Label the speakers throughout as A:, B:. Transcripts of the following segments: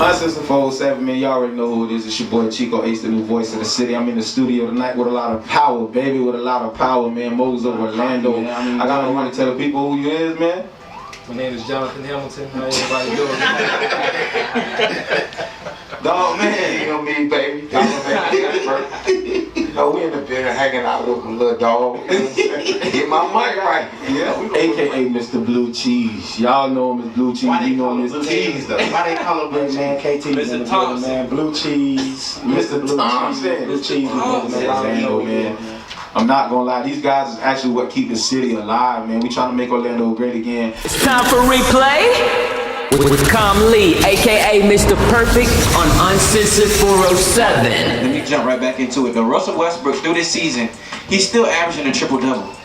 A: Uncensored407, man, y'all already know who it is. It's your boy Chico Ace, the new voice of the city. I'm in the studio tonight with a lot of power, baby, with a lot of power, man. Moguls of Orlando. I gotta want to tell the people who you is, man.
B: My name is Jonathan Hamilton. How everybody doing?
A: Dog, man,
C: you know me, baby. You know, we in the building hanging out with my little dog. Get my mic right.
A: Yeah, AKA Mr. Blue Cheese. Y'all know him as Blue Cheese.
C: Why
A: You know him
C: they
A: as
C: call him
A: Cheese, though.
C: Why they call him Blue Cheese?
D: Man, KT,
B: Mr. Thompson.
D: man, Blue Cheese,
A: Mr.
D: Blue
A: Thompson.
D: Cheese, Blue Cheese,
A: Orlando, man. I'm not gonna lie, these guys is actually what keep the city alive, man. We trying to make Orlando great again.
E: It's time for replay with Com Lee, aka Mr. Perfect on Uncensored407.
F: Let me jump right back into it. Though Russell Westbrook through this season, he's still averaging a triple-double.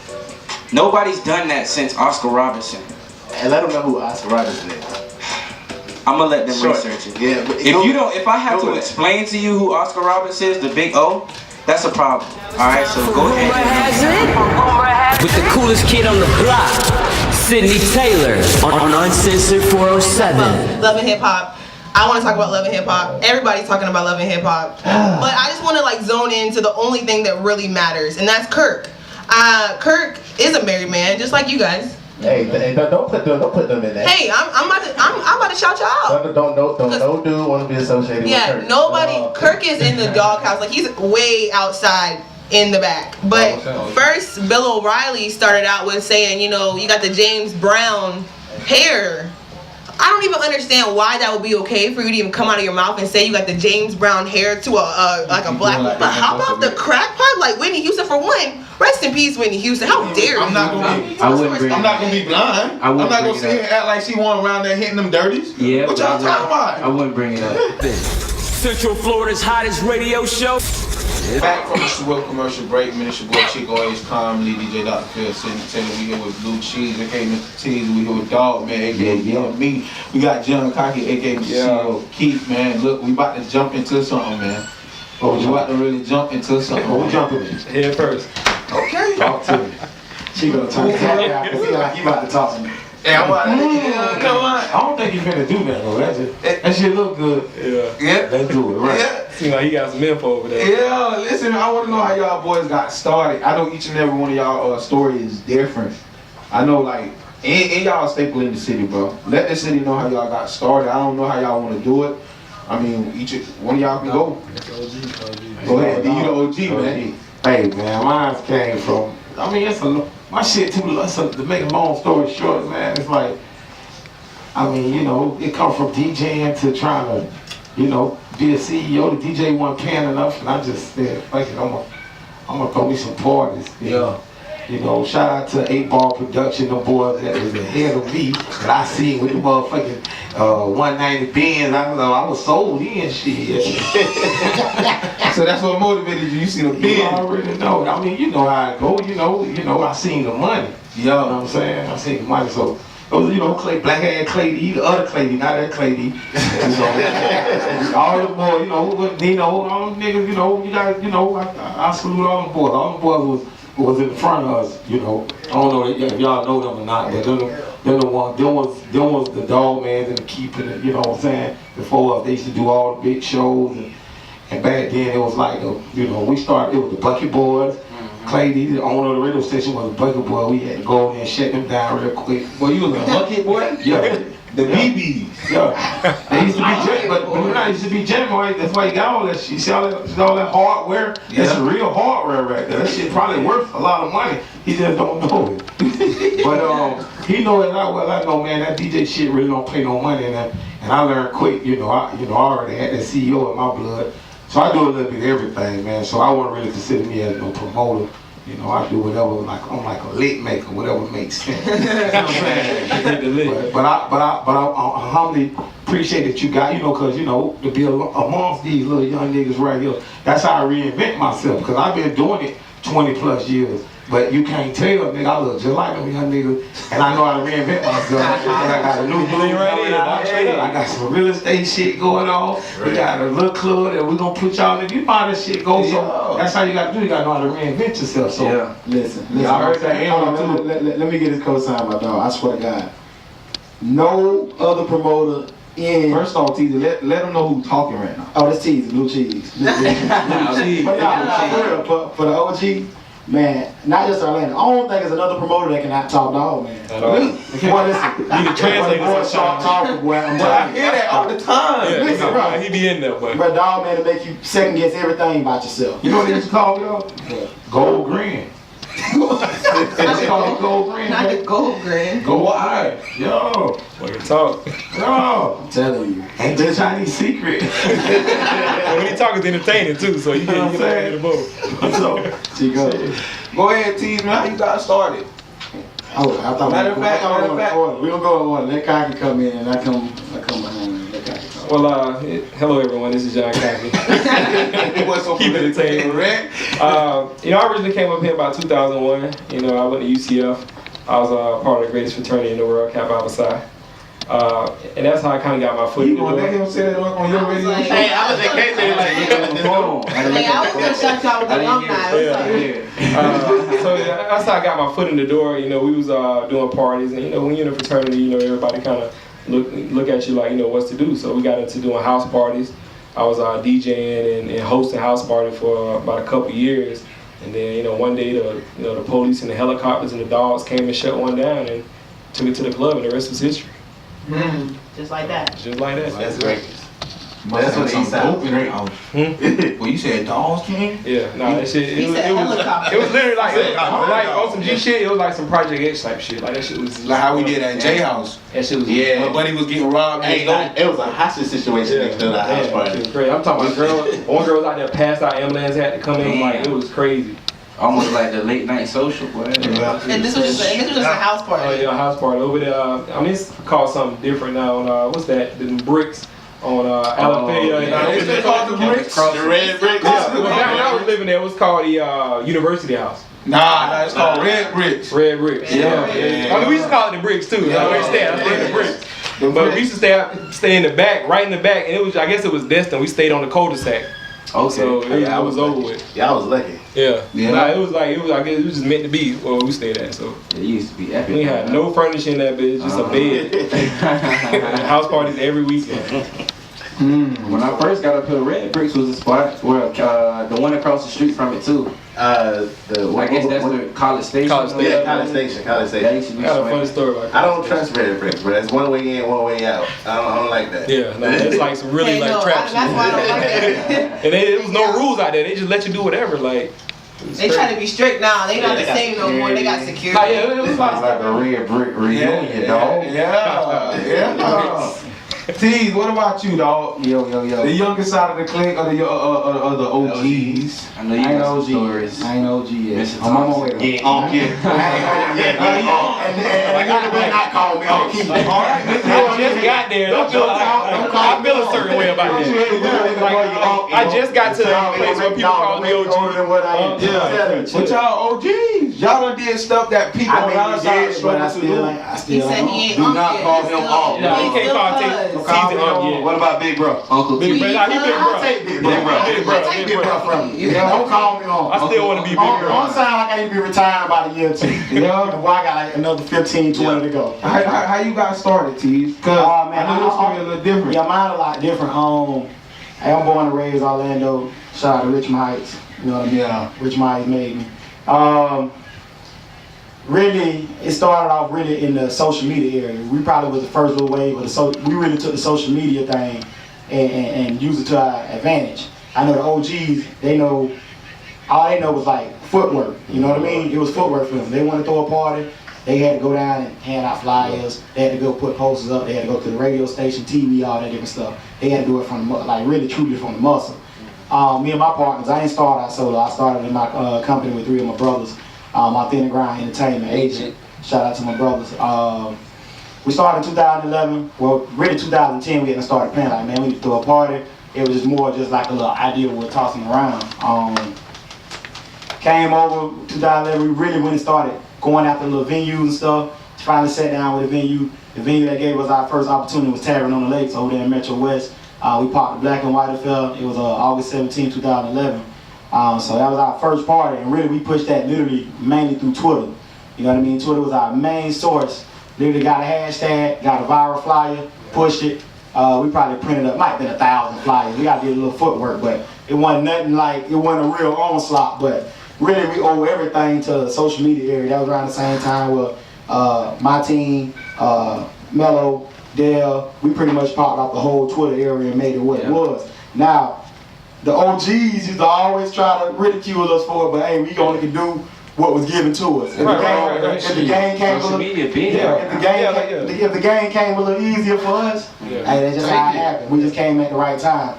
F: Nobody's done that since Oscar Robertson.
C: And let them know who Oscar Robertson is.
F: I'm gonna let them research it.
C: Yeah, but
F: if I have to explain to you who Oscar Robertson is, the big O, that's a problem. Alright, so go
E: Rumor
F: ahead.
E: has it, with the coolest kid on the block, Sydney Taylor on Uncensored407.
G: Love and hip hop. I want to talk about love and hip hop. Everybody's talking about love and hip hop, but I just want to like zone into the only thing that really matters, and that's Kirk. Kirk is a married man, just like you guys.
D: Hey, don't put them in there.
G: Hey, I'm about to shout y'all out.
D: No dude want to be associated with Kirk.
G: Yeah, nobody. Kirk is in the doghouse, like he's way outside in the back. But first, Bill O'Reilly started out with saying, you know, you got the James Brown hair. I don't even understand why that would be okay for you to even come out of your mouth and say you got the James Brown hair to a black. But how about the crack pipe, like Whitney Houston for one? Rest in peace, Whitney Houston. How dare you?
A: I'm not gonna be blind. I'm not gonna sit here and act like she won't around there hitting them dirties.
F: Yeah,
A: what y'all talking about?
F: I wouldn't bring it up.
E: Central Florida's hottest radio show.
A: Back from the Swill commercial break, man. It's your boy Chico Ace, Com Lee, DJ Dr. Phil, Sydney Taylor. We here with Blue Cheese, aka Mr. Tease. We here with Dog, man, aka me. We got John Cocky, aka Mr. CEO Keith, man. Look, we about to jump into something, man. We about to really jump into something.
D: We jumping in.
B: Head first.
A: Okay.
D: Talk to me. She gonna talk to me. I can feel like he about to talk to me.
A: Yeah, come on.
D: I don't think he's finna do that though. That shit look good.
A: Yeah.
D: Let's do it, right?
A: Yeah.
B: Seems like he got some info over there.
A: Yeah, listen, I want to know how y'all boys got started. I know each and every one of y'all story is different. I know, like, and y'all staple in the city, bro. Let the city know how y'all got started. I don't know how y'all want to do it. I mean, each one of y'all can go. Go ahead, you the OG, man.
D: Hey, man, mine came from, I mean, my shit too, to make a long story short, man, it's like, I mean, you know, it come from DJing to trying to, you know, be a CEO. The DJ wasn't paying enough, and I just said, fuck it, I'm gonna throw me some parties. You know, shout out to 8 Ball Production, the boys that was ahead of me, that I seen with the motherfucking 190 Benz. I was sold in shit.
A: So that's what motivated you. You see the Benz.
D: You already know. I mean, you know how it go. You know, I seen the money.
A: Yeah.
D: You know what I'm saying? I seen the money. So those, you know, black hair Clay D, the other Clay D, not that Clay D. All the boys, you know, all them niggas, you know, you got, you know, I salute all the boys. All the boys was in front of us, you know. I don't know if y'all know them or not, but them was the dog mans and the keeping it, you know what I'm saying? Before us, they used to do all the big shows, and back then it was like, you know, we started, it was the Bucket Boys. Clay D, the owner of the radio station, was a Bucket Boy. We had to go in and shut them down real quick.
A: Well, you was a Bucket Boy?
D: Yeah.
A: The BBs.
D: Yeah. They used to be jet, but when I used to be jet, that's why you got all that shit. You see all that hardware? Yeah. That's real hardware right there. That shit probably worth a lot of money. He just don't know it. But he know it not well. I know, man, that DJ shit really don't pay no money, and I learned quick. I already had that CEO in my blood, so I do a little bit of everything, man. So I wouldn't really consider me as no promoter. You know, I do whatever, like I'm like a lit maker, whatever makes sense. You know what I'm saying? But I humbly appreciate that you got, you know, cause you know, to be amongst these little young niggas right here, that's how I reinvent myself. Cause I've been doing it 20 plus years. But you can't tell, nigga, I look just like them young niggas, and I know how to reinvent myself. I got a new blue right here. I got some real estate shit going on. We got a little club that we're gonna put y'all in. You know how this shit goes, so that's how you gotta do. You gotta know how to reinvent yourself. So
A: listen.
D: I heard that.
A: Let me get this co-sign, my dog. I swear to God, no other promoter
H: in.
A: First off, Teasy, let them know who's talking right now.
H: Oh, that's cheese, blue cheese. Blue cheese. But nah, for real, for the OG, man, not just Orlando. I don't think there's another promoter that can have Top Dog, man.
A: Really?
H: Boy, listen.
B: You can translate
H: boy,
B: it
H: Sharp
B: sometimes.
H: talking, boy. I'm
A: But I
H: telling you.
A: hear that all the time.
B: Yeah,
H: Listen, bro.
B: he be in there, but
H: But dog, man, to make you second guess everything about yourself.
D: You know what they used to call me though? Gold green. It's called gold green.
G: Not
D: man.
G: the gold grin.
D: Go wide. Yo.
B: fucking talk.
D: Yo.
H: I'm telling you.
D: Ain't the Chinese secret.
B: And when he talk, it's entertaining too, so you get the both.
D: So,
H: She go.
A: Go ahead, Tease, man. How you got started?
H: Oh, I thought
A: Matter of fact,
H: we don't go in order. Let Kaki come in and I come behind him. Let Kaki come.
B: Well, hello everyone. This is John Coffey.
A: What's so
B: Keep it entertaining.
A: right?
B: I originally came up here about 2001. I went to UCF. I was part of the greatest fraternity in the world, Kappa Alpha Psi. And that's how I kind of got my foot in
A: You
B: the
A: gonna let
B: door.
A: him say that on your radio
G: Like-
A: show?
H: Hey, I was in case they like you got the phone.
G: Hey, I was gonna shout y'all with the alumni.
B: So that's how I got my foot in the door. We was doing parties, and when you're in a fraternity, everybody kind of look at you like what's to do. So we got into doing house parties. I was DJing and hosting house party for about a couple years, and then one day the police and the helicopters and the dogs came and shut one down and took it to the club, and the rest was history.
G: Just like that.
B: Just like that.
C: That's great.
A: That's what
C: he sounds great.
A: Well, you said dogs came?
B: Yeah, that shit.
G: He said helicopter.
B: It was literally like on some G shit. It was like some Project X type shit. Like that shit was
A: Like how we did that in J House.
B: That shit was
C: Yeah.
A: My buddy was getting robbed.
C: Hey, it was a hostage situation next to the house
B: Shit
C: party.
B: was crazy. I'm talking about girls. One girl was out there passed out. Ambulance had to come in. Like it was crazy.
F: Almost like the late night social, boy.
G: And this was just a house
B: Oh
G: party.
B: yeah, house party over there. It's called something different now. On what's that? The bricks on Alafaya.
A: They still call the bricks.
C: The red bricks.
B: Yeah, well, back when I was living there, it was called the University House.
A: Nah, it's called Red Bricks.
B: Red bricks.
G: Yeah.
B: I mean, we used to call it the bricks too.
A: Yeah.
B: I stayed the bricks. But we used to stay in the back, right in the back, and I guess it was destined. We stayed on the cul-de-sac.
C: Okay.
B: So it was over with.
C: Y'all was lucky.
B: Yeah.
A: Yeah.
B: Nah, I guess it was just meant to be where we stayed at. So
F: It used to be epic.
B: we had no furniture in that bitch, just a bed. House parties every weekend.
F: When I first got up here, Red Bricks was the spot where the one across the street from it too. I guess that's the College Station.
B: College Station.
C: Yeah, College Station.
F: That used to
B: I
F: be
B: got a funny
F: swanky.
B: story about
C: I don't trust red bricks, but it's one way in, one way out. I don't like that.
B: Yeah, no, it's like some really
G: Hey,
B: like
G: no,
B: trap
G: that's why I don't like
B: shit.
G: that.
B: And it was no rules out there. They just let you do whatever. Like it was
G: They
B: crazy.
G: try to be strict now. They not the same no more. They got
B: Like,
G: security.
B: yeah, it was
C: It's
B: like
C: like a red brick reunion, dog.
A: Yeah. Tease, what about you, dog?
H: Yo.
A: The youngest side of the clique or the OGs?
F: I know you
H: I ain't
F: got
H: OG.
F: some stories.
H: I ain't OG yet.
F: Mr.
H: I'm on my way.
C: Yeah,
H: though. And you better not call me on key.
B: I just got there. I feel a certain way about that. Like, I just got to the place where people call me OG.
A: Yeah. But y'all OGs, y'all done did stuff that people
H: I
A: on
H: mean,
A: our
H: he
A: side
H: did, but
A: struggle
H: I
A: to
H: still
A: do.
H: ain't. I
G: He
H: still
G: said
H: ain't.
G: he ain't
C: Do
G: up
C: not
G: yet.
C: call
G: He's
C: him
G: still-
C: off.
B: Yeah, you
G: he's
B: can't
G: still
B: call
G: cuz.
B: Teasing up yet.
C: What about Big Bro?
F: Uncle
B: Big
F: T.
B: bro, nah, he big
H: I'll
B: bro.
H: take Big Bro.
B: Big bro,
H: Take
B: big
H: Big Bro
B: bro.
H: from me. Don't call me on.
B: I still want to be big bro.
H: On sound like I need to be retired about a year or two.
A: Yeah.
H: And boy, I got like another 15, 20 to go.
A: How you got started, Tease? Cause
H: Oh, man,
A: I know your story a little different.
H: Yeah, mine a lot different. Hey, I'm born and raised Orlando. Shout out to Richmond Heights. You know what I mean?
A: Yeah.
H: Richmond Heights made me. Really, it started off really in the social media area. We probably was the first little wave of we really took the social media thing and used it to our advantage. I know the OGs, all they know was like footwork. You know what I mean? It was footwork for them. They want to throw a party, they had to go down and hand out flyers. They had to go put posters up. They had to go to the radio station, TV, all that different stuff. They had to do it from really truly from the muscle. Me and my partners, I ain't started out solo. I started in my company with 3 of my brothers. My Thin and Grind Entertainment agent. Shout out to my brothers. We started in 2011. Well, really 2010 we had started playing like, man, we need to throw a party. It was just more just like a little idea we were tossing around. Came over 2011, we really went and started going after little venues and stuff. Finally sat down with a venue. The venue that gave us our first opportunity was Tavern on the Lakes over there in Metro West. We popped the Black and White Affair. It was August 17, 2011. So that was our first party, and really we pushed that literally mainly through Twitter. You know what I mean? Twitter was our main source. Literally got a hashtag, got a viral flyer, pushed it, We probably printed up, might have been 1,000 flyers. We got to do a little footwork, but it wasn't nothing like, it wasn't a real onslaught, but really we owe everything to the social media area. That was around the same time with my team, Mello, Dale, we pretty much popped out the whole Twitter area and made it what it was. Now, the OGs used to always try to ridicule us for it, but hey, we only can do what was given to us. If the game came if the game came a little easier for us, hey, that's just how it happened. We just came at the right time.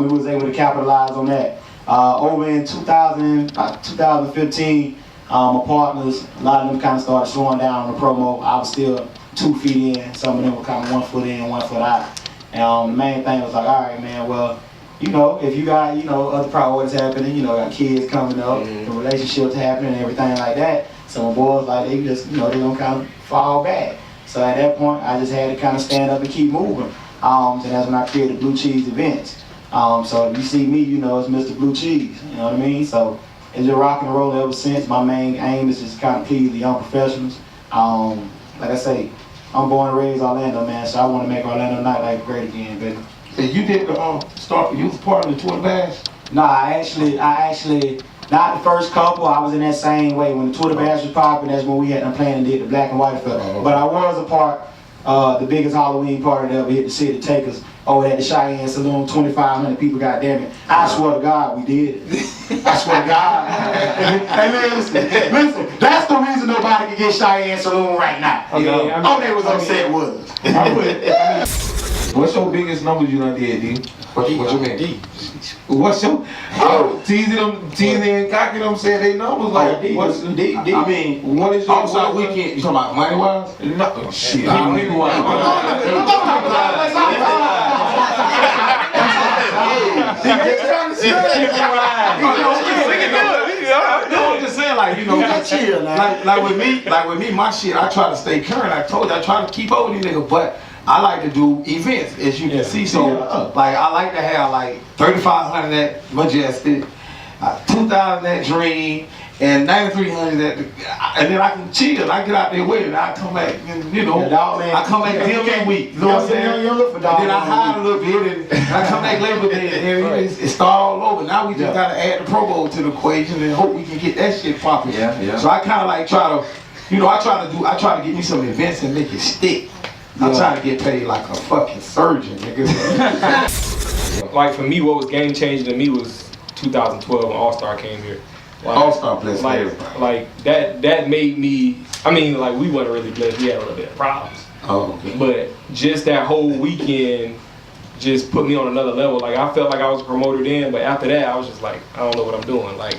H: We was able to capitalize on that. Over in 2015, my partners, a lot of them kind of started slowing down on the promo. I was still 2 feet in. Some of them were kind of 1 foot in, 1 foot out. And the main thing was like, all right, man, well, you know, if you got, you know, other priorities happening, you know, got kids coming up, the relationships happening and everything like that. So my boys, like, they just, you know, they gonna kind of fall back. So at that point, I just had to kind of stand up and keep moving. And that's when I created Blue Cheese Events. So if you see me, you know, it's Mr. Blue Cheese, you know what I mean? So it's been rock and roll ever since. My main aim is just kind of please the young professionals. Like I say, I'm born and raised Orlando, man, so I want to make Orlando nightlife great again, baby.
D: And you did the start. You was part of the Twitter bash.
H: No, I actually, not the first couple. I was in that same way when the Twitter bash was popping. That's when we had them playing and did the black and white film. But I was a part, the biggest Halloween party that ever hit the city. Take us over at the Cheyenne Saloon. 2,500 people. Goddamn it! I swear to God, we did it. I swear to God. Hey, listen. That's the reason nobody can get Cheyenne Saloon right now. Okay, all they was upset was.
A: What's your biggest numbers you done did, D?
C: What you mean?
A: What's your teasing and cocking them, saying they numbers like what's D?
D: I mean,
A: what is your
D: outside weekend? You talking about money wise?
A: No, shit.
D: I'm just saying, like, you know, like with me, my shit, I try to stay current. I told you, I try to keep up with these niggas, but I like to do events, as you can see. So, like, I like to have like 3,500 at Majestic, 2,000 at Dream, and 9,300 at, and then I can chill. I get out there with it. I come back, and, you know, I come back every week. You know what I'm saying? And then I hide a little bit, and I come back Labor Day, and it start all over. Now we just gotta add the Pro Bowl to the equation and hope we can get that shit popping. So I kind of like try to, you know, I try to get me some events and make it stick. I'm trying to get paid like a fucking surgeon, nigga.
B: Like for me, what was game changing to me was 2012 when All Star came here. Like,
D: All-Star blessed
B: like that made me. I mean, like we wasn't really blessed. We had a little bit of problems.
D: Oh, okay.
B: But just that whole weekend just put me on another level. Like I felt like I was promoted in, but after that, I was just like, I don't know what I'm doing. Like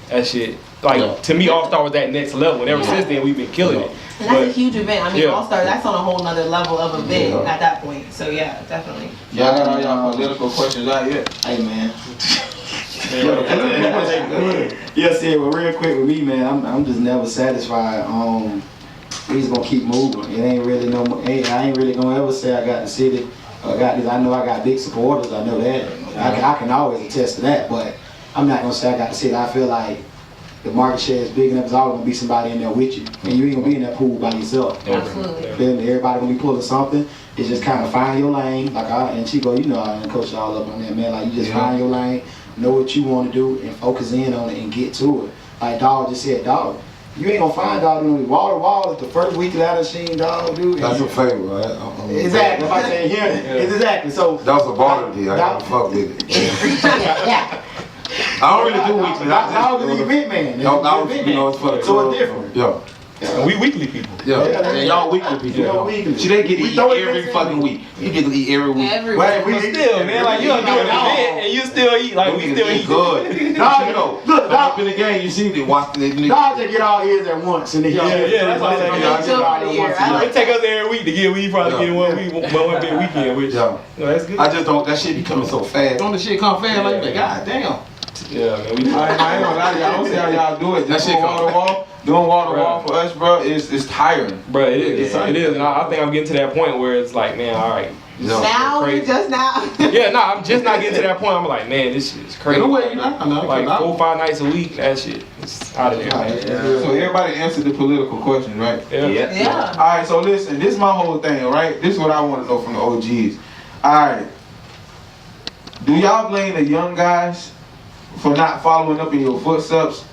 B: that shit. Like to me, All Star was that next level, and ever since then we've been killing it.
G: And that's a huge event. I mean, All Star, that's on a whole nother level of event at that point. So yeah, definitely.
A: Y'all got all y'all political questions out yet?
H: Hey, man. Yes, yeah, well, real quick with me, man, I'm just never satisfied. We just gonna keep moving. It ain't really I ain't really gonna ever say I got the city. I got this. I know I got big supporters. I know that. I can always attest to that. But I'm not gonna say I got the city. I feel like the market share is big enough. There's always gonna be somebody in there with you, and you ain't gonna be in that pool by yourself.
G: Absolutely.
H: Everybody gonna be pulling something. It's just kind of find your lane. Like and Chico, you know, I coach y'all up on that, man. Like you just find your lane, know what you want to do, and focus in on it and get to it. Like Dog just said, Dog, you ain't gonna find Dog doing wall to wall. It's the first week that I've seen Dog do.
C: That's a favor, right?
H: Exactly. If I say it's exactly. So
C: that was a barter deal. I gotta fuck with it. I don't really do weekly.
H: Dog is an event man.
C: You know, it's for the
H: So it's different.
C: Yeah.
B: And we weekly people.
C: Yeah. And y'all weekly people. See, they get to eat every fucking week. You get to eat every week.
H: But
B: Still, man, like you don't do an event and you still eat. Like we still eat
C: good.
H: Dog,
C: You know,
H: look,
C: up in the game, you see they watch the
H: Dog just get all ears at once, and then
B: that's what I'm saying. It take us every week to get. We probably get one big weekend, which that's good.
C: I just don't. That shit be coming so fast. Don't the shit come fast like that? God damn.
B: Yeah, man.
A: I ain't gonna lie to y'all. I don't see how y'all do it. That shit wall to wall. Doing wall to wall for us, bro, it's tiring.
B: Bro, it is. It is, and I think I'm getting to that point where it's like, man, all right.
G: Now, you're just now.
B: I'm just not getting to that point. I'm like, man, this shit is crazy. Like 4-5 nights a week, that shit is out of there, man.
A: So everybody answered the political question, right?
G: Yeah.
A: All right, so listen, this is my whole thing, right? This is what I want to know from the OGs. Alright. Do y'all blame the young guys for not following up in your footsteps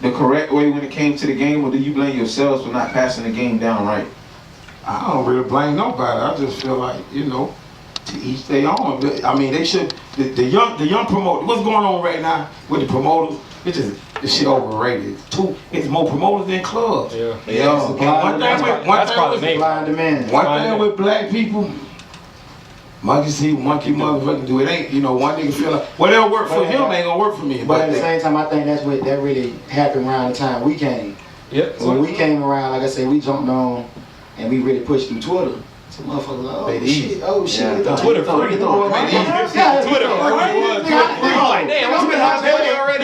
A: the correct way when it came to the game, or do you blame yourselves for not passing the game down right?
D: I don't really blame nobody. I just feel like, you know, to each their own. I mean, they should, the young promoters, what's going on right now with the promoters, it's just, this shit overrated. It's more promoters than clubs.
B: Yeah.
D: One thing with black people, monkey see, monkey motherfucking do. It ain't, you know, one nigga feel like, whatever work for him ain't gonna work for me.
H: But at the same time, I think that really happened around the time we came.
B: Yep.
H: So when we came around, like I said, we jumped on and we really pushed through Twitter. Some motherfuckers like, oh shit.
B: Twitter free.
H: They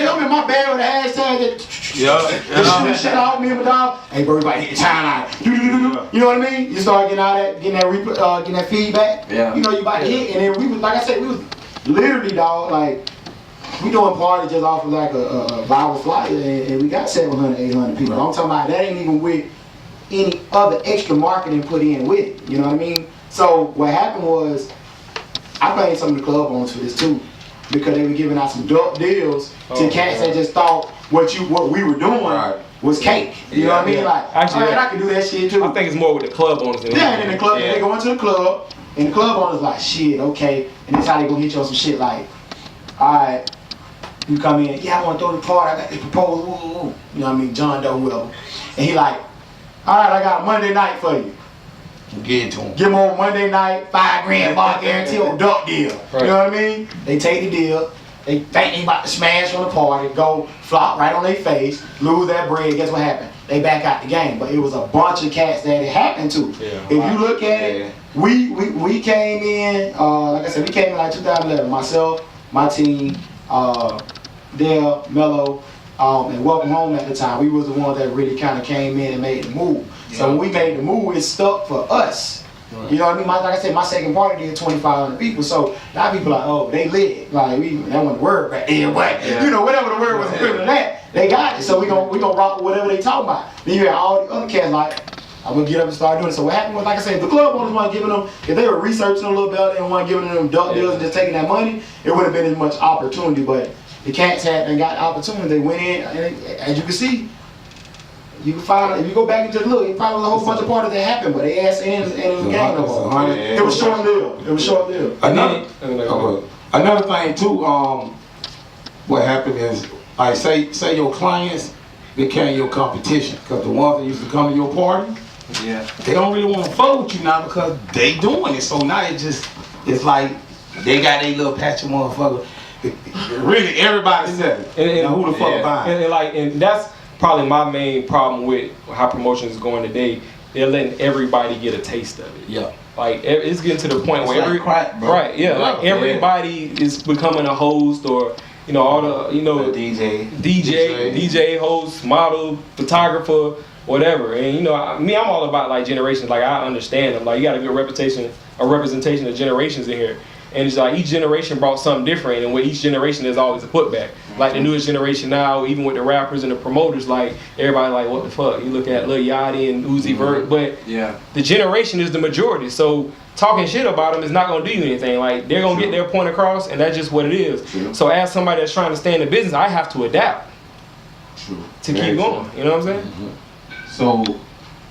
H: open my bag with a hashtag that shit out, me and my dog. Hey bro, everybody hit the timeline. You know what I mean? You start getting that feedback.
F: Yeah.
H: You know you about to hit, and then we was, like I said, we was literally, dog, like, we doing parties just off of like a viral flyer, and we got 700, 800 people. I'm talking about that ain't even with any other extra marketing put in with it. You know what I mean? So what happened was, I blamed some of the club owners for this too, because they were giving out some dope deals to cats that just thought what we were doing was cake. You know what I mean? Like,
B: actually,
H: I can do that shit too.
B: I think it's more with the club owners.
H: And then the club, they go into the club, and the club owners like, shit, okay, and that's how they gonna hit you on some shit like, alright, you come in, yeah, I wanna throw the party, I got this proposal, woo. You know what I mean, John Doe, whoever. And he like, alright, I got a Monday night for you.
D: Get it to him.
H: Give them on Monday night, $5 grand bar guarantee on duck deal.
B: Right.
H: You know what I mean? They take the deal, they think they about to smash on the party, go flop right on their face, lose that bread, guess what happened? They back out the game. But it was a bunch of cats that it happened to.
B: Yeah.
H: If you look at it, we came in, like I said, we came in like 2011. Myself, my team, Dale, Mello, and Welcome Home at the time. We was the ones that really kind of came in and made the move. So when we made the move, it stuck for us. Right. You know what I mean? Like I said, my second party did 2,500 people. So now people like, oh, they lit. Like that wasn't the word right there, but you know, whatever the word was equivalent to that, they got it. So we gonna rock with whatever they talking about. Then you had all the other cats like, I'm gonna get up and start doing it. So what happened was, like I said, the club owners weren't giving them, if they were researching a little bit and weren't giving them duck deals and just taking that money, it would have been as much opportunity. But the cats had and got the opportunity. They went in, and as you can see, you can find, if you go back and just look, it probably was a whole bunch of parties that happened, but they asked in and it was a game no more. It was short lived. It was short lived.
D: Another thing too, what happened is, like say your clients became your competition, because the ones that used to come to your party, they don't really want to fuck with you now because they doing it. So now it's like they got a little patch of motherfucker. Really, everybody said it. And who the fuck buying?
B: And that's probably my main problem with how promotions is going today. They're letting everybody get a taste of it.
D: Yeah.
B: Like it's getting to the point where
A: like
B: everybody is becoming a host, or you know, all the DJ, host, model, photographer, whatever. And you know, I'm all about like generations. Like I understand them. Like you got a good representation of generations in here. And it's like each generation brought something different, and with each generation there's always a putback. Like the newest generation now, even with the rappers and the promoters, like everybody like, what the fuck? You look at Lil Yachty and Uzi Vert, but the generation is the majority. So talking shit about them is not gonna do you anything. Like they're gonna get their point across, and that's just what it is. So as somebody that's trying to stay in the business, I have to adapt to keep going. You know what I'm saying?
A: So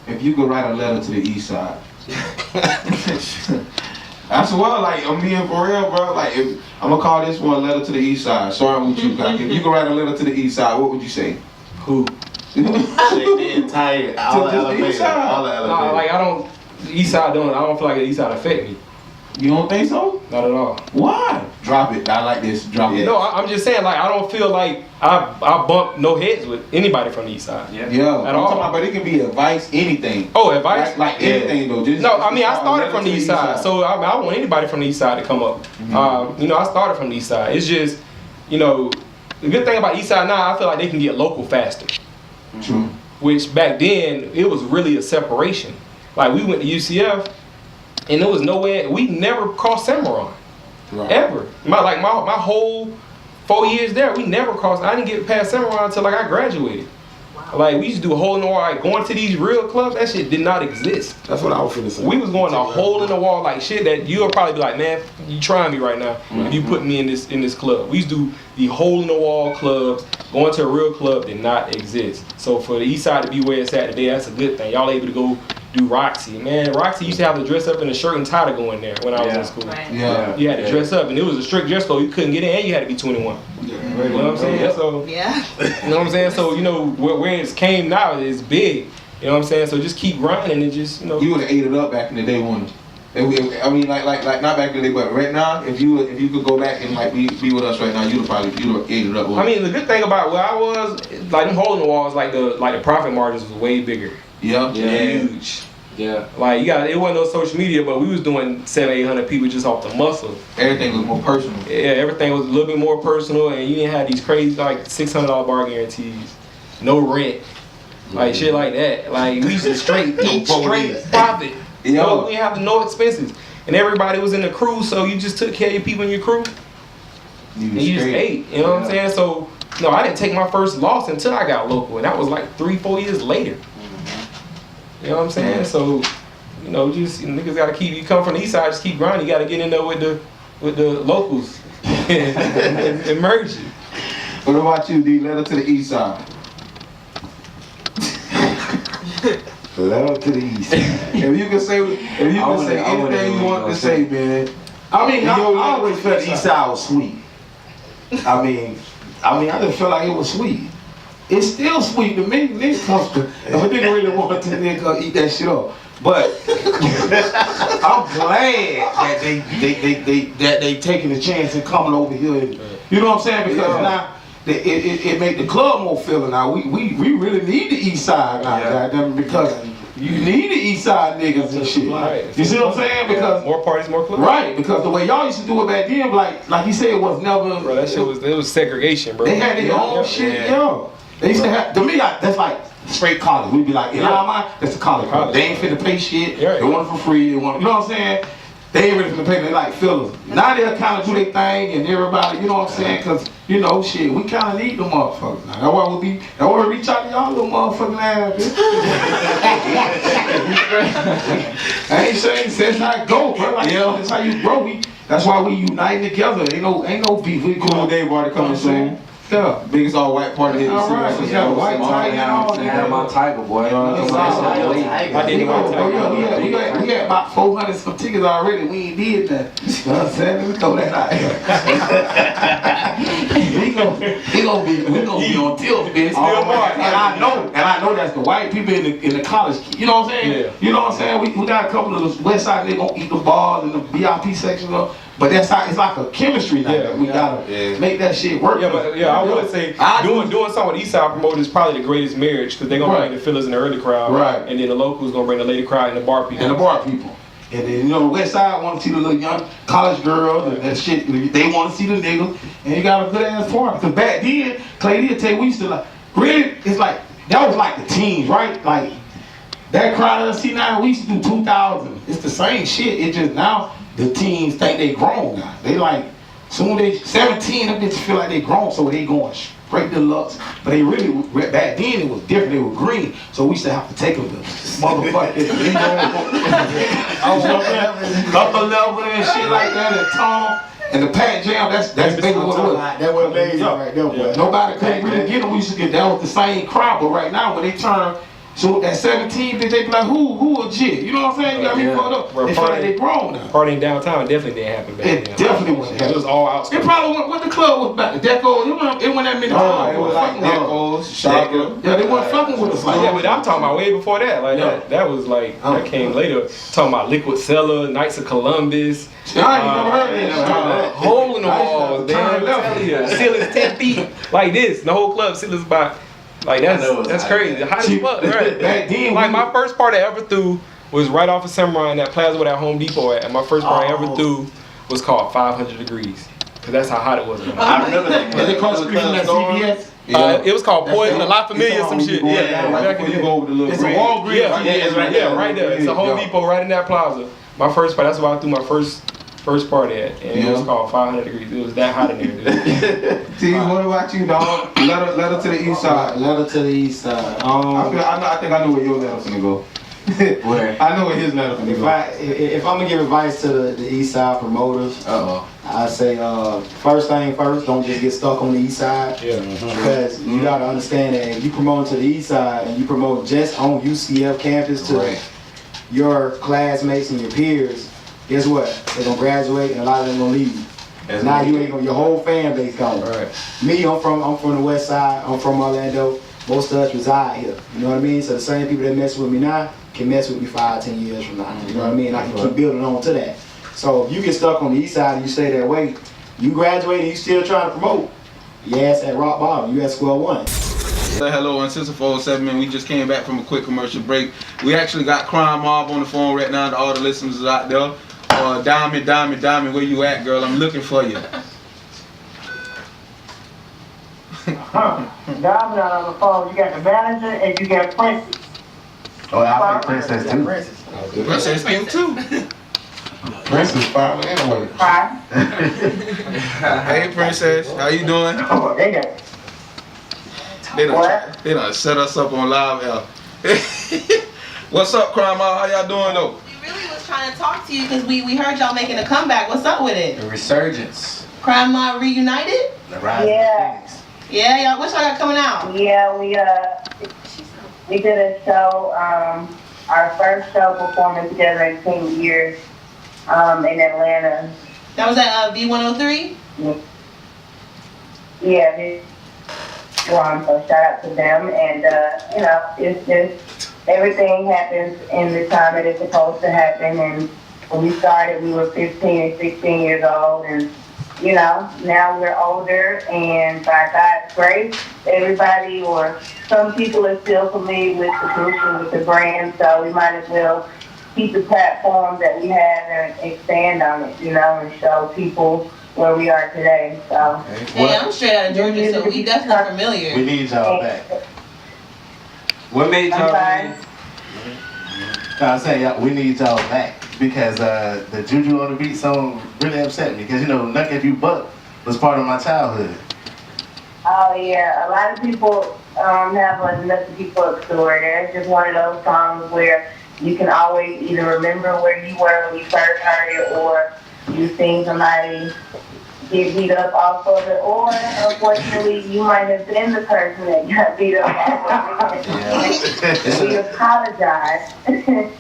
A: if you could write a letter to the East Side. That's what, like, I'm being for real, bro. Like, I'm gonna call this one a letter to the East Side. Starting with you, like, if you could write a letter to the East Side, what would you say?
B: Who?
C: The entire, all the elevators.
B: Nah, like, the East Side I don't feel like the East Side affect me.
A: You don't think so?
B: Not at all.
A: Why? Drop it. I like this. Drop it.
B: No, I'm just saying, like, I don't feel like I bump no heads with anybody from the East Side.
A: Yeah.
B: At all.
A: About, but it can be advice, anything.
B: Oh, advice?
A: Like anything, though.
B: I started from the East Side, so I want anybody from the East Side to come up. I started from the East Side. It's just, the good thing about East Side now, I feel like they can get local faster.
A: True.
B: Which back then, it was really a separation. Like, we went to UCF, and there was no way, we never crossed Cimarron. Right. Ever. My whole 4 years there, we never crossed. I didn't get past Cimarron until like I graduated. Wow. Like we used to do a hole in the wall. Like, going to these real clubs, that shit did not exist.
D: That's what I was finna say.
B: We was going to hole in the wall like shit that you'll probably be like, man, you trying me right now if you put me in this club. We used to do the hole in the wall clubs. Going to a real club did not exist. So for the East Side to be where it's at today, that's a good thing. Y'all able to go do Roxy. Man, Roxy used to have to dress up in a shirt and tie to go in there when I was in school.
G: Right.
A: Yeah.
B: You had to dress up, and it was a strict dress code. You couldn't get in, and you had to be 21. You know what I'm saying? So,
G: Yeah.
B: you know what I'm saying? So, you know, where it's came now is big. You know what I'm saying? So just keep grinding and just, you know.
A: You would have ate it up back in the day, one. I mean, like not back in the day, but right now, if you could go back and like be with us right now, you'd have ate it up.
B: I mean, the good thing about where I was, like them hole in the walls, like the profit margins was way bigger.
A: Yeah.
B: Huge.
F: Yeah.
B: Like it wasn't no social media, but we was doing 700-800 people just off the muscle.
A: Everything was more personal.
B: Yeah, everything was a little bit more personal, and you didn't have these crazy like $600 bar guarantees, no rent, like shit like that. Like we used to straight eat straight profit. No, we didn't have no expenses, and everybody was in the crew, so you just took care of your people in your crew, and you just ate. You know what I'm saying? So no, I didn't take my first loss until I got local, and that was like 3-4 years later. You know what I'm saying? So, you know, just niggas gotta keep. You come from the East Side, just keep grinding. You gotta get in there with the locals and merge it.
A: What about you, D? Let her to the East Side.
D: Let up to the East.
A: If you can say anything you want to say, man.
D: I mean, I always felt the East Side was sweet. I mean, I just felt like it was sweet. It's still sweet to me. Niggas comfortable. If I didn't really want to nigga eat that shit up. But I'm glad that they taking the chance and coming over here. And, you know what I'm saying? Because now it make the club more feeling. Now we really need the East Side now, goddamn, because you need the East Side niggas and shit.
B: Right.
D: You see what I'm saying? Because
B: more parties, more clubs.
D: right, because the way y'all used to do it back then, like you said, it was never.
B: Bro, that shit was segregation, bro.
D: They had their own shit, yo. They used to have, to me, that's like straight college. We'd be like, in our mind, that's a college. They ain't finna pay shit. They want it for free. They want, you know what I'm saying? They ain't really finna pay. They like fillers. Now they'll kind of do their thing and everybody, you know what I'm saying? Cause you know, shit, we kind of need them motherfuckers. Now, that's why we reach out to y'all little motherfucking ass. I ain't saying that's how it go, bro. Like, that's how you grow. That's why we united together. Ain't no beef. We
A: Cool day party coming soon.
D: Yeah.
A: Biggest all white party in the city.
D: Alright, we got a white tiger and all that.
F: Yeah, my tiger, boy.
B: I did
D: We had about 400 some tickets already. We ain't did that. You know what I'm saying? Let me throw that out here. We gonna be on tilt, bitch. And I know that's the white people in the college. You know what I'm saying?
B: Yeah.
D: You know what I'm saying? We got a couple of the West Side. They gonna eat the bars and the VIP section up. But that's how it's like a chemistry now.
B: Yeah,
D: we gotta make that shit work.
B: Yeah, but I would say doing something with East Side promoters is probably the greatest marriage because they're gonna bring the fillers in the early crowd, and then the locals gonna bring the later crowd and the bar people.
D: And then, you know, the West Side want to see the little young college girls and that shit. They want to see the niggas. And you got a good ass party. Because back then, Clay D tell you, we used to like, really, it's like, that was like the teens, right? Like, that crowd of C9, we used to do 2,000. It's the same shit. It's just now the teens think they grown now. They like, soon they 17, them bitches feel like they grown, so they going straight deluxe. But they really, back then it was different. They were green, so we used to have to take them to motherfucking upper level and shit like that, and Tom. And the Pat Jam, that's basically what it was.
H: That was amazing right there, boy.
D: Nobody couldn't really get them. We used to get, that was the same crowd, but right now when they turn, so at 17, bitch, they be like, who a jit? You know what I'm saying? You got me fucked up. They feel like they grown now.
B: Partying downtown definitely didn't happen back then.
D: It definitely wasn't.
B: It was all out.
D: It probably went, what the club was back, the Deco, it went that many times.
A: It was like Decos, Shaka.
D: Yeah, they weren't fucking with us like
B: Yeah, but I'm talking about way before that. Like that was like, that came later. Talking about Liquid Cellar, Knights of Columbus.
D: I ain't never heard of that.
B: Hole in the walls, damn. Ceiling's 10 feet. Like this. The whole club ceiling's about, like that's crazy. Hot as fuck, right?
D: Back then,
B: like my first party I ever threw was right off of Samurai in that plaza where that Home Depot at. And my first party I ever threw was called 500 Degrees. Cause that's how hot it was.
F: I remember that.
D: Is it called Screaming at CVS?
B: It was called Poison, a La Familia, some shit.
A: Right before you go over the little
D: It's a Walgreens.
B: Yeah, right there. It's a Home Depot right in that plaza. My first party, that's where I threw my first first party at, and it was called 500 Degrees. It was that hot in there, dude.
A: T, what about you, dog? Letter to the east side.
H: Letter to the east side.
A: I think I know where your letter's gonna go.
H: Where?
A: I know where his letter's gonna go.
H: If I'm gonna give advice to the east side promoters, I say first thing first, don't just get stuck on the east side.
B: Yeah.
H: Because you gotta understand that if you promote to the east side and you promote just on UCF campus to your classmates and your peers, guess what? They're gonna graduate and a lot of them gonna leave. Now you ain't gonna, your whole fan base gone.
A: Right.
H: Me, I'm from the west side. I'm from Orlando. Most of us reside here. You know what I mean? So the same people that mess with me now can mess with me 5-10 years from now. You know what I mean? I can keep building on to that. So if you get stuck on the east side and you stay that way, you graduate and you still trying to promote, your ass at rock bottom. You at square one.
I: Hello, Uncensored407, man. We just came back from a quick commercial break. We actually got Crime Mob on the phone right now to all the listeners out there. Diamond, where you at, girl? I'm looking for you.
J: Diamond out on the phone. You got the manager and you got Princess.
D: Oh, I think Princess too.
I: Princess came too.
D: Princess fine anyway.
J: Hi.
I: Hey, Princess, how you doing?
J: Oh, they got.
I: They done set us up on live air. What's up, Crime Mob? How y'all doing though?
G: We really was trying to talk to you because we heard y'all making a comeback. What's up with it?
F: The resurgence.
G: Crime Mob reunited?
J: Yeah.
G: Yeah, y'all. What y'all got coming out?
J: Yeah, we did a show. Our first show performing together in 10 years. In Atlanta.
G: That was at V103?
J: Yeah, so shout out to them, and it's just everything happens in the time that it's supposed to happen. And when we started, we were 15 and 16 years old, and now we're older, and by God's grace, everybody or some people are still familiar with the group and with the brand, so we might as well keep the platform that we have and expand on it, and show people where we are today. So,
G: hey, I'm straight out of Georgia, so we definitely familiar.
D: We need y'all back.
F: What made y'all?
D: I say we need y'all back because the Juju on the Beat song really upset me because Nuck If You Buck was part of my childhood.
J: Oh yeah, a lot of people have a Nuck If You Buck story. It's just one of those songs where you can always either remember where you were when you first heard it, or you seen somebody get beat up off of it, or unfortunately you might have been the person that got beat up off of it. We apologize.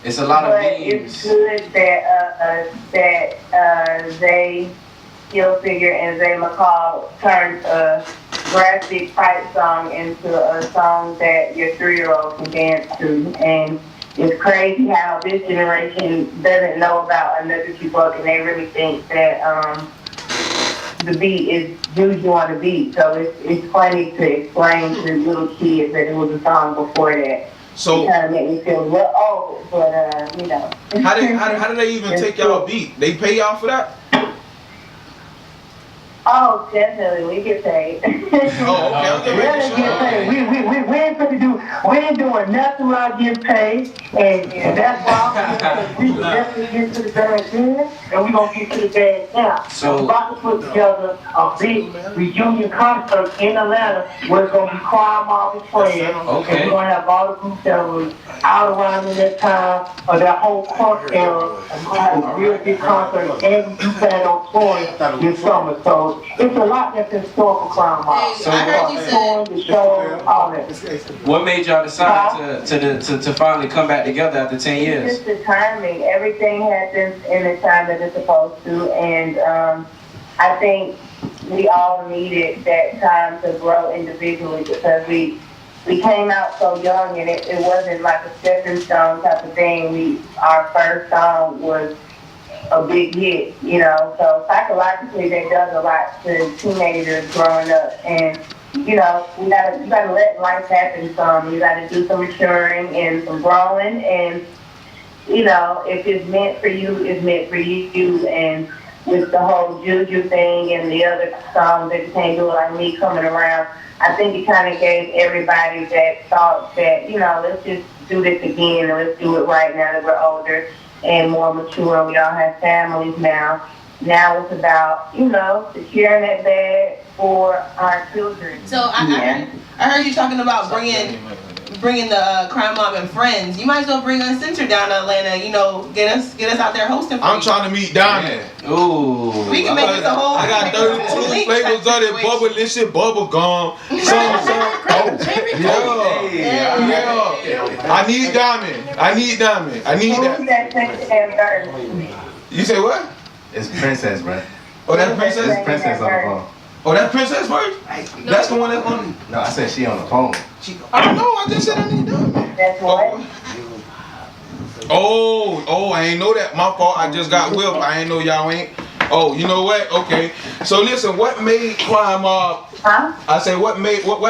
F: It's a lot of
J: but
F: memes.
J: it's good that Zay Skillfigure and Zay McCall turned a graphic fight song into a song that your 3-year-old can dance to. And it's crazy how this generation doesn't know about Nuck If You Buck, and they really think that the beat is Juju on the beat. So it's funny to explain to little kids that it was a song before that.
I: So
J: it kind of made me feel a little old, but
I: How did they even take y'all beat? They pay y'all for that?
J: Oh, definitely, we get paid.
I: Oh, okay.
J: We ain't doing nothing without getting paid, and that's why we definitely get to the bag then, and we gonna get to the bag now.
F: So
J: we're about to put together a big reunion concert in Atlanta where it's gonna be Crime Mob and Friends.
F: Okay.
J: And we're gonna have all the groups that were out around in that time, or that whole punk era, and we're gonna have a real big concert, and you plan on touring this summer. So it's a lot that's in store for Crime Mob.
G: Hey, I heard you said
J: the show, all that.
F: what made y'all decide to finally come back together after 10 years?
J: It's just the timing. Everything happens in the time that it's supposed to, and I think we all needed that time to grow individually because we came out so young, and it wasn't like a stepping stone type of thing. Our first song was a big hit, so psychologically that does a lot to teenagers growing up, and you gotta let life happen some. You gotta do some maturing and some growing, and if it's meant for you, it's meant for you. And with the whole Juju thing and the other songs that you can't do, like me coming around, I think it kind of gave everybody that thought that, let's just do this again, and let's do it right now that we're older and more mature, and we all have families now. now it's about, securing that bag for our children.
G: So I heard you talking about bringing the Crime Mob and friends. You might as well bring Uncensored down to Atlanta. Get us out there hosting.
I: I'm trying to meet Diamond.
F: Ooh.
G: We can make this a whole.
I: I got 32 flavors of that bubble bubble gum. Yeah. I need Diamond. I need that. You say what?
K: It's Princess, bro.
I: Oh, that's Princess?
K: It's Princess on the phone.
I: Oh, that's Princess first? That's the one that's on.
K: No, I said she on the phone.
I: I don't know. I just said I need Diamond.
J: That's what?
I: Oh, I ain't know that. My fault. I just got whipped. I ain't know y'all ain't. Oh, you know what? Okay. So listen, what made Crime Mob?
J: Huh?
I: I say what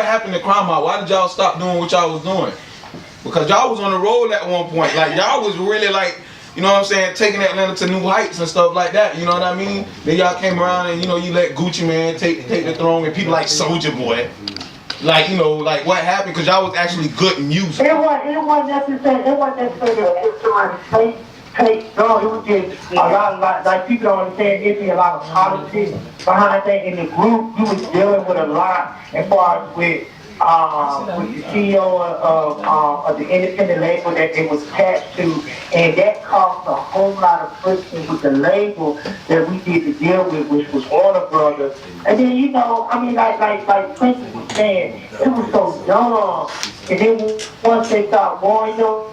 I: happened to Crime Mob? Why did y'all stop doing what y'all was doing? Because y'all was on the road at one point. Like y'all was really like, you know what I'm saying, taking Atlanta to new heights and stuff like that. You know what I mean? Then y'all came around and you let Gucci Man take the throne and people like Soulja Boy. Like, what happened? Because y'all was actually good music.
L: It wasn't necessarily no, it was just a lot, like people don't understand, it'd be a lot of politics behind things. In the group, we was dealing with a lot as far as with the CEO of the independent label that it was attached to, and that caused a whole lot of friction with the label that we did to deal with, which was Warner Brothers. And then, like Princess was saying, it was so dumb. And then once they stopped warning them,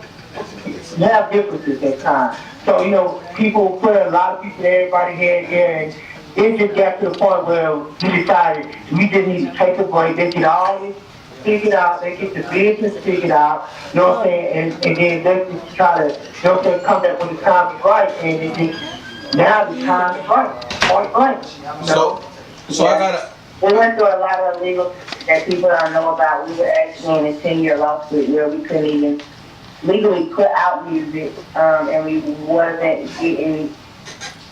L: you have differences at times. So, people put a lot of people that everybody had there, and it just got to the point where we decided we just need to take a break. They get all this figured out, they get the business figured out, you know what I'm saying, and then let's just try to, come back when the time is right, and it just, now the time is right, point blank.
I: So I gotta...
J: We went through a lot of legal that people don't know about. We were actually in a 10-year lawsuit where we couldn't even legally put out music, and we wasn't getting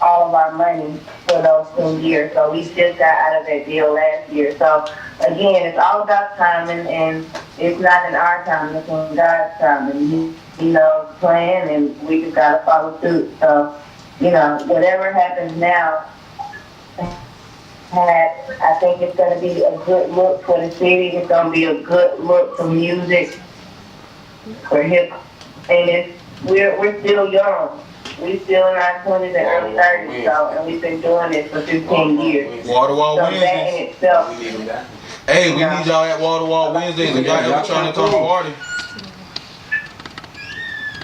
J: all of our money for those 10 years. So we just got out of that deal last year. So again, it's all about timing, and it's not in our time, it's in God's time. And He knows the plan, and we just gotta follow suit. So, whatever happens now, I think it's gonna be a good look for the city. It's gonna be a good look for music, for hip, and we're still young. We're still in our 20s and early 30s, and we've been doing this for 15 years.
I: Wall
J: Wednesdays. That in itself.
I: Hey, we need y'all at Wall Wednesdays if y'all ever trying to come party.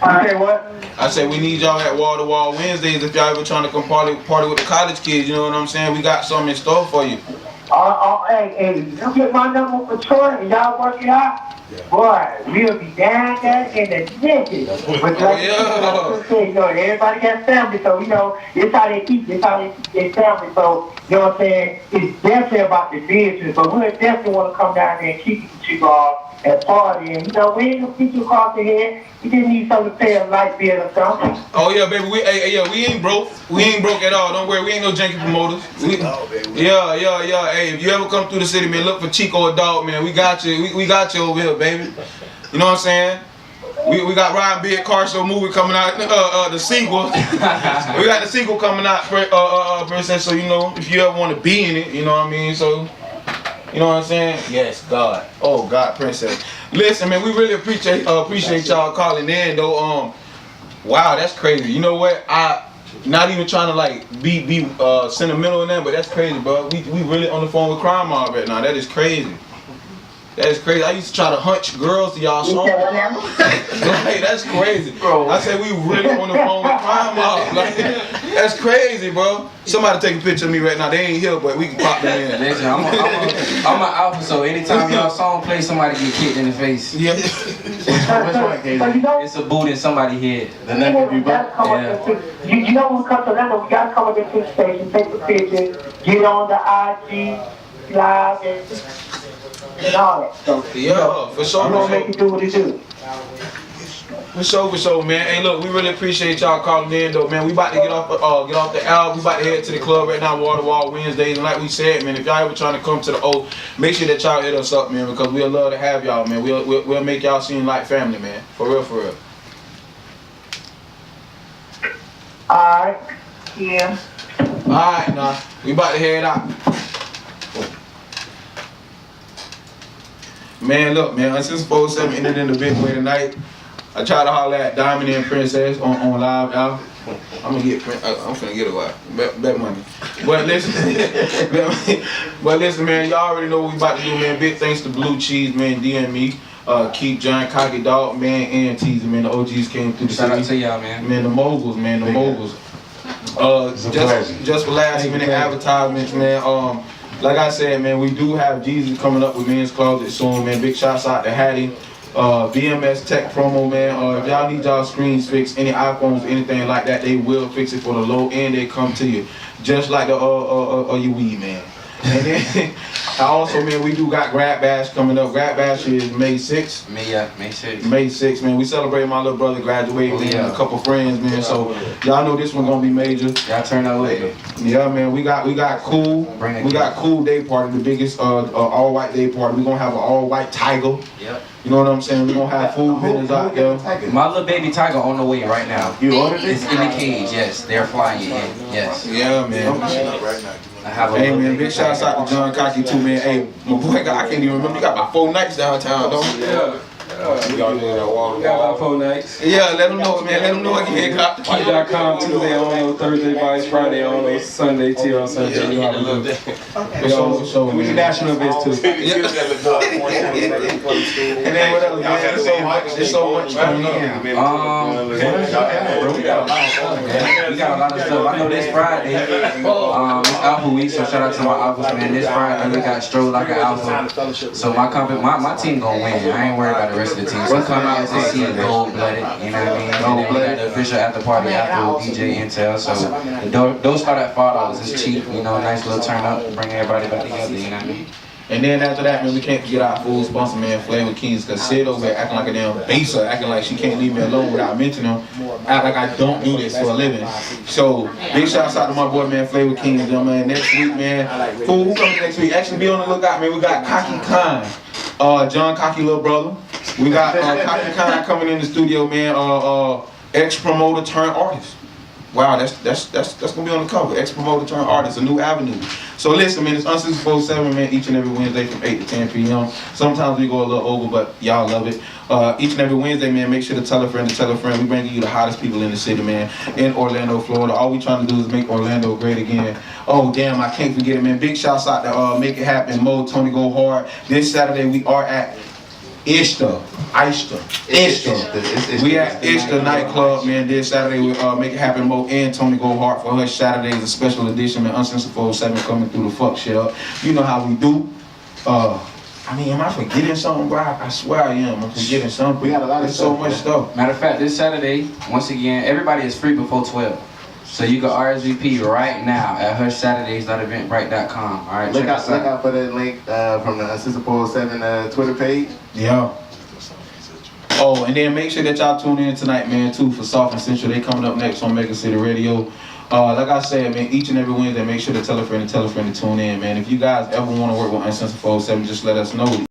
L: Okay, what?
I: I said we need y'all at Wall Wednesdays if y'all ever trying to come party with the college kids. You know what I'm saying? We got something in store for you.
L: Hey, you get my number for Troy and y'all work it out. Boy, we'll be down there in the digits. But everybody got family, so it's how they keep, it's how they keep their family. So you know what I'm saying? It's definitely about the business, but we definitely want to come down there and keep you all at party. And we ain't gonna keep you across the head. We just need something to pay a light bill or something.
I: Oh yeah, baby. We ain't broke. We ain't broke at all. Don't worry. We ain't no janky promoters. Yeah. Hey, if you ever come through the city, man, look for Chico or Dog, man. We got you. We got you over here, baby. You know what I'm saying? We got Ryan Beard Car Show movie coming out. The sequel. We got the sequel coming out, Princess. So if you ever want to be in it, you know what I mean. So. You know what I'm saying? Yes, God. Oh, God, Princess. Listen, man, we really appreciate y'all calling in, though. Wow, that's crazy. You know what? I not even trying to be sentimental in that, but that's crazy, bro. We really on the phone with Crime Mob right now. That is crazy. That is crazy. I used to try to hunch girls to y'all songs. That's crazy, bro. I said we really on the phone with Crime Mob. That's crazy, bro. Somebody take a picture of me right now. They ain't here, but we can pop them in.
F: Listen, I'm an alpha, so anytime y'all song play, somebody get kicked in the face.
I: Yeah.
F: Which one, Casey? It's a boot in somebody's head.
L: You know when we come to Atlanta, we gotta come up to the station, take the picture, get on the IG live and all that. So,
I: for sure.
L: I'm gonna make it do what it do.
I: For sure, man. Hey, look, we really appreciate y'all calling in, though, man. We about to get off the album. We about to head to the club right now, Wall Wednesdays. And like we said, man, if y'all ever trying to come to the O, make sure that y'all hit us up, man, because we'll love to have y'all, man. We'll make y'all seem like family, man. For real.
L: All right.
J: Yeah.
I: Alright, nah. We about to head out. Man, look, man, Uncensored407 ended in the big way tonight. I tried to holler at Diamond and Princess on live out. I'm finna get a lot. Bet money. But listen, man, y'all already know what we about to do, man. Big thanks to Blue Cheese, man, DM me. Keep John Cocky Dog, man, and Teaser, man. The OGs came through the city.
F: Shout out to y'all, man.
I: Man, the Moguls, man, the Moguls. Just for last minute advertisements, man. Like I said, man, we do have Jesus coming up with Men's Closet soon, man. Big shouts out to Hattie. BMS Tech promo, man. If y'all need y'all screens fixed, any iPhones, anything like that, they will fix it for the low end. They come to you, just like the your weed, man. And then also, man, we do got Grad Bash coming up. Grad Bash is May 6th.
F: May 6th.
I: May 6th, man. We celebrate my little brother graduating, man, and a couple friends, man. So y'all know this one gonna be major.
F: Y'all turn up later.
I: Yeah, man. We got cool. We got cool day party, the biggest all white day party. We gonna have an all white tiger.
F: Yep.
I: You know what I'm saying? We gonna have food vendors out there.
F: My little baby tiger on the way right now.
K: You ordered it?
F: It's in the cage. Yes, they're flying it in. Yes.
I: Yeah, man.
F: Hey
I: man, big shouts out to John Cocky too, man. Hey, my boy, I can't even remember. You got about 4 nights downtown, don't you?
B: Yeah. We got about 4 nights.
I: Yeah, let them know, man. Let them know again.
B: Fight.com Tuesday on, Thursday Vice, Friday on, Sunday TL Sunday. You know how we do. We international events too.
I: And then what else, man? There's so much coming up.
F: We got a lot of stuff, man. We got a lot of stuff. I know this Friday, it's Alpha Week, so shout out to my Alphas, man. This Friday we got Stroll Like an Alpha. So my team gonna win. I ain't worried about the rest of the team. So come out to see it cold-blooded, you know what I mean? And then we got the official after party after with DJ Intel. So those start at $5. It's cheap, you know, nice little turn up, bring everybody back together, you know what I mean?
I: And then after that, man, we can't forget our full sponsor, man, Flavor Kings, because Sid over there acting like a damn baser, acting like she can't leave me alone without mentioning him, act like I don't do this for a living. So, big shouts out to my boy, man, Flavor Kings, you know, man. Next week, man, who coming next week? Actually, be on the lookout, man. We got Cocky Khan, John Cocky little brother. We got Cocky Khan coming in the studio, man, ex-promoter turned artist. Wow, that's gonna be on the cover. Ex-promoter turned artist, a new avenue. So listen, man, it's Uncensored407, man, each and every Wednesday from 8 to 10 p.m. Sometimes we go a little over, but y'all love it. Each and every Wednesday, man, make sure to tell a friend to tell a friend. We bringing you the hottest people in the city, man, in Orlando, Florida. All we trying to do is make Orlando great again. Oh, damn, I can't forget it, man. Big shouts out to Make It Happen, Mo, Tony Go Hard. This Saturday, we are at Ishta. We at Ishta nightclub, man. This Saturday we Make It Happen, Mo and Tony Go Hard for her Saturday is a special edition, man. Uncensored407 coming through the fuck shit up. You know how we do. I mean, am I forgetting something, bro? I swear I am. I'm forgetting something.
K: We got a lot of
I: There's so much stuff.
F: Matter of fact, this Saturday, once again, everybody is free before 12. So you can RSVP right now at hushsaturdays.eventbrite.com. All right,
K: look out for that link from the Uncensored407 Twitter page.
I: Yeah. Oh, and then make sure that y'all tune in tonight, man, too, for Soft and Central. They coming up next on Mega City Radio. Like I said, man, each and every Wednesday, make sure to tell a friend to tune in, man. If you guys ever want to work with Uncensored407, just let us know.